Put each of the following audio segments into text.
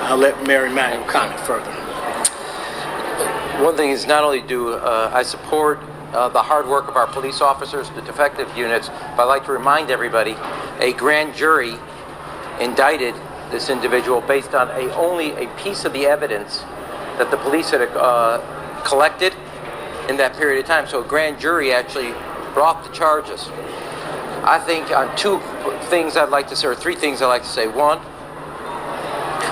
I'll let Mary Emanuel comment further. One thing is, not only do I support the hard work of our police officers, the defective units, but I'd like to remind everybody, a grand jury indicted this individual based on only a piece of the evidence that the police had collected in that period of time. So a grand jury actually brought the charges. I think on two things I'd like to say, or three things I'd like to say. One,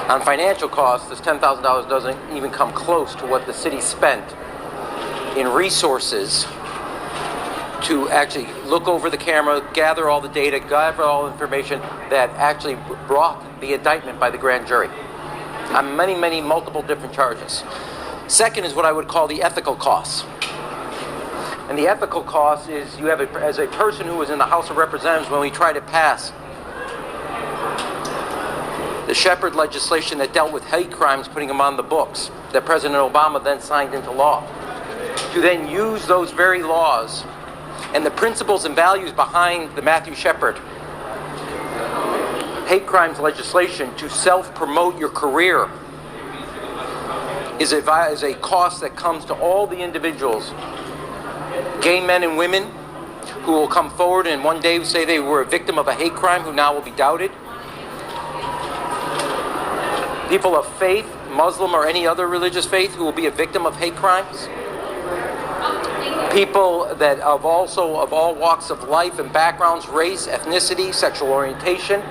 on financial costs, this $10,000 doesn't even come close to what the city spent in resources to actually look over the camera, gather all the data, gather all the information that actually brought the indictment by the grand jury on many, multiple different charges. Second is what I would call the ethical costs. And the ethical cost is, you have as a person who was in the House of Representatives when we tried to pass the Shepard legislation that dealt with hate crimes, putting them on the books, that President Obama then signed into law, to then use those very laws and the principles and values behind the Matthew Shepard hate crimes legislation to self-promote your career is a cost that comes to all the individuals, gay men and women, who will come forward and one day say they were a victim of a hate crime, who now will be doubted. People of faith, Muslim or any other religious faith, who will be a victim of hate crimes. People that of all walks of life and backgrounds, race, ethnicity, sexual orientation.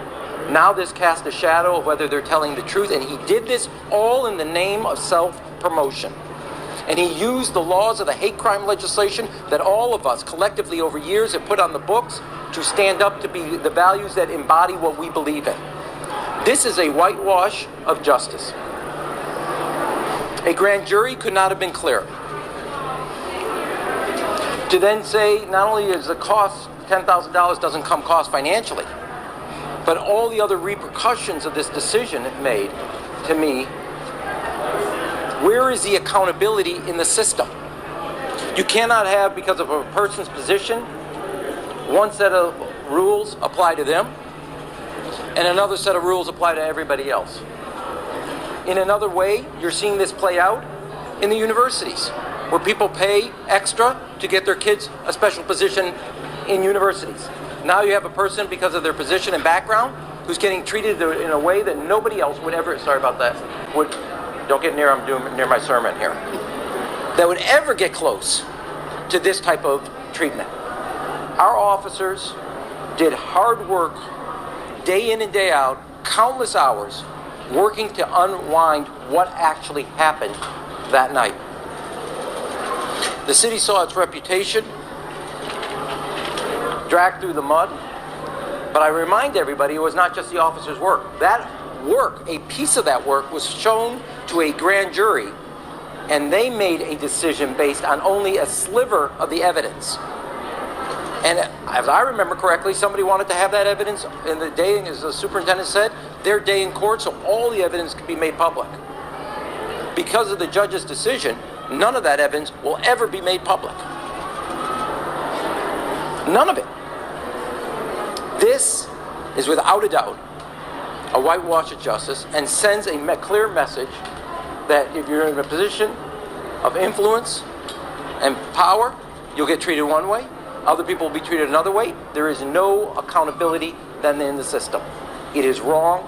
Now this casts a shadow of whether they're telling the truth, and he did this all in the name of self-promotion. And he used the laws of the hate crime legislation that all of us collectively over years have put on the books to stand up to be the values that embody what we believe in. This is a whitewash of justice. A grand jury could not have been clearer. To then say, not only is the cost, $10,000 doesn't come cost financially, but all the other repercussions of this decision it made, to me, where is the accountability in the system? You cannot have, because of a person's position, one set of rules apply to them, and another set of rules apply to everybody else. In another way, you're seeing this play out in the universities, where people pay extra to get their kids a special position in universities. Now you have a person, because of their position and background, who's getting treated in a way that nobody else would ever, sorry about that, don't get near, I'm doing near my sermon here, that would ever get close to this type of treatment. Our officers did hard work, day in and day out, countless hours, working to unwind what actually happened that night. The city saw its reputation dragged through the mud, but I remind everybody it was not just the officers' work. That work, a piece of that work, was shown to a grand jury, and they made a decision based on only a sliver of the evidence. And as I remember correctly, somebody wanted to have that evidence in the day, as the superintendent said, their day in court, so all the evidence could be made public. Because of the judge's decision, none of that evidence will ever be made public. None of it. This is without a doubt a whitewash of justice, and sends a clear message that if you're in a position of influence and power, you'll get treated one way, other people will be treated another way. There is no accountability then in the system. It is wrong,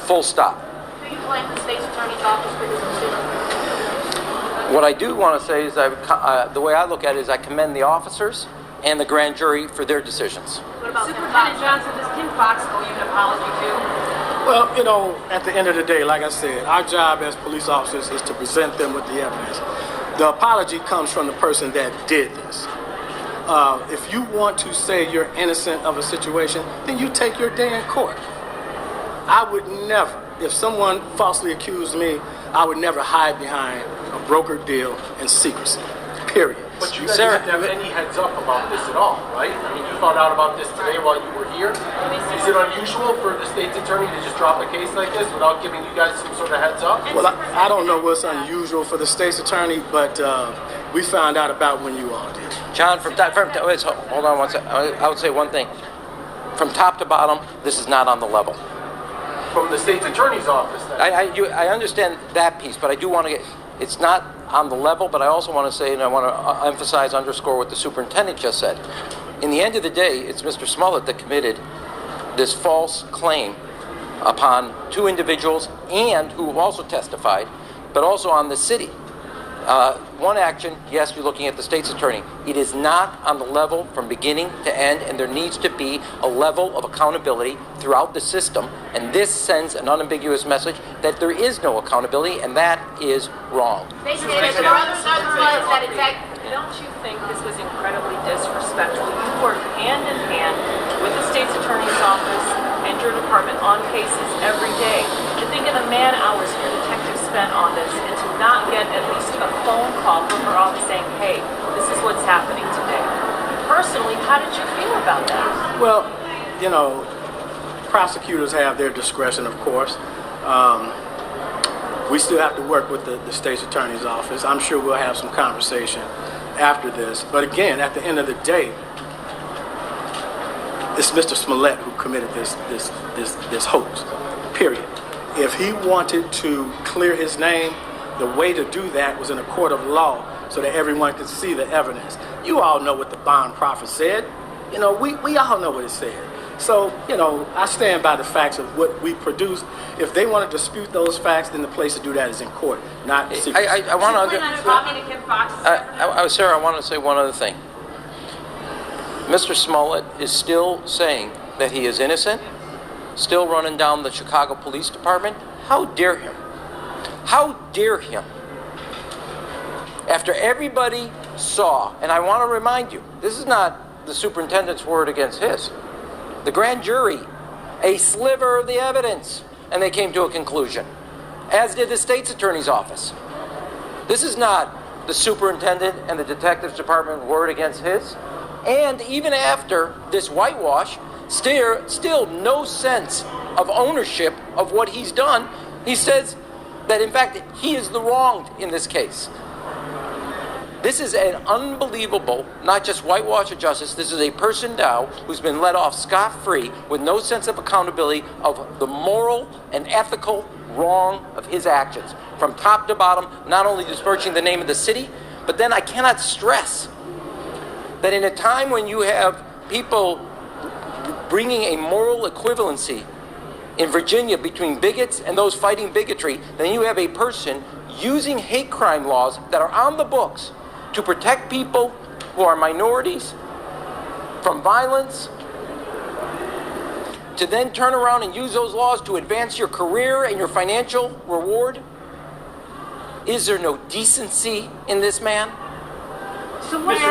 full stop. Do you blame the state's attorney's office for this decision? What I do want to say is the way I look at it is I commend the officers and the grand jury for their decisions. What about Superintendent Johnson, does Kim Fox owe you an apology too? Well, at the end of the day, like I said, our job as police officers is to present them with the evidence. The apology comes from the person that did this. If you want to say you're innocent of a situation, then you take your day in court. I would never, if someone falsely accused me, I would never hide behind a brokered deal and secrecy, period. But you guys didn't have any heads up about this at all, right? I mean, you found out about this today while you were here. Is it unusual for the state's attorney to just drop a case like this without giving you guys some sort of heads up? Well, I don't know what's unusual for the state's attorney, but we found out about when you all did. John, hold on one second. I would say one thing. From top to bottom, this is not on the level. from the state's attorney's office then. I understand that piece, but I do want to get, it's not on the level, but I also want to say, and I want to emphasize, underscore what the superintendent just said. In the end of the day, it's Mr. Smollett that committed this false claim upon two individuals and who have also testified, but also on the city. One action, yes, you're looking at the state's attorney. It is not on the level from beginning to end, and there needs to be a level of accountability throughout the system, and this sends an unambiguous message that there is no accountability, and that is wrong. Basically, there's other sides that attack. Don't you think this was incredibly disrespectful? You work hand in hand with the state's attorney's office and your department on cases every day. To think of the man hours your detectives spent on this and to not get at least a phone call from her office saying, hey, this is what's happening today. Personally, how did you feel about that? Well, you know, prosecutors have their discretion, of course. We still have to work with the state's attorney's office. I'm sure we'll have some conversation after this. But again, at the end of the day, it's Mr. Smollett who committed this hoax, period. If he wanted to clear his name, the way to do that was in a court of law so that everyone could see the evidence. You all know what the bond proffer said. You know, we all know what it said. So, you know, I stand by the facts of what we produce. If they want to dispute those facts, then the place to do that is in court, not secret. I want to... Sarah, I want to say one other thing. Mr. Smollett is still saying that he is innocent, still running down the Chicago Police Department. How dare him? How dare him? After everybody saw, and I want to remind you, this is not the superintendent's word against his. The grand jury, a sliver of the evidence, and they came to a conclusion, as did the state's attorney's office. This is not the superintendent and the detectives department word against his. And even after this whitewash, still no sense of ownership of what he's done. He says that, in fact, he is the wronged in this case. This is an unbelievable, not just whitewash of justice, this is a person now who's been let off scot-free with no sense of accountability of the moral and ethical wrong of his actions. From top to bottom, not only disparaging the name of the city, but then I cannot stress that in a time when you have people bringing a moral equivalency in Virginia between bigots and those fighting bigotry, then you have a person using hate crime laws that are on the books to protect people who are minorities from violence, to then turn around and use those laws to advance your career and your financial reward. Is there no decency in this man? So what's the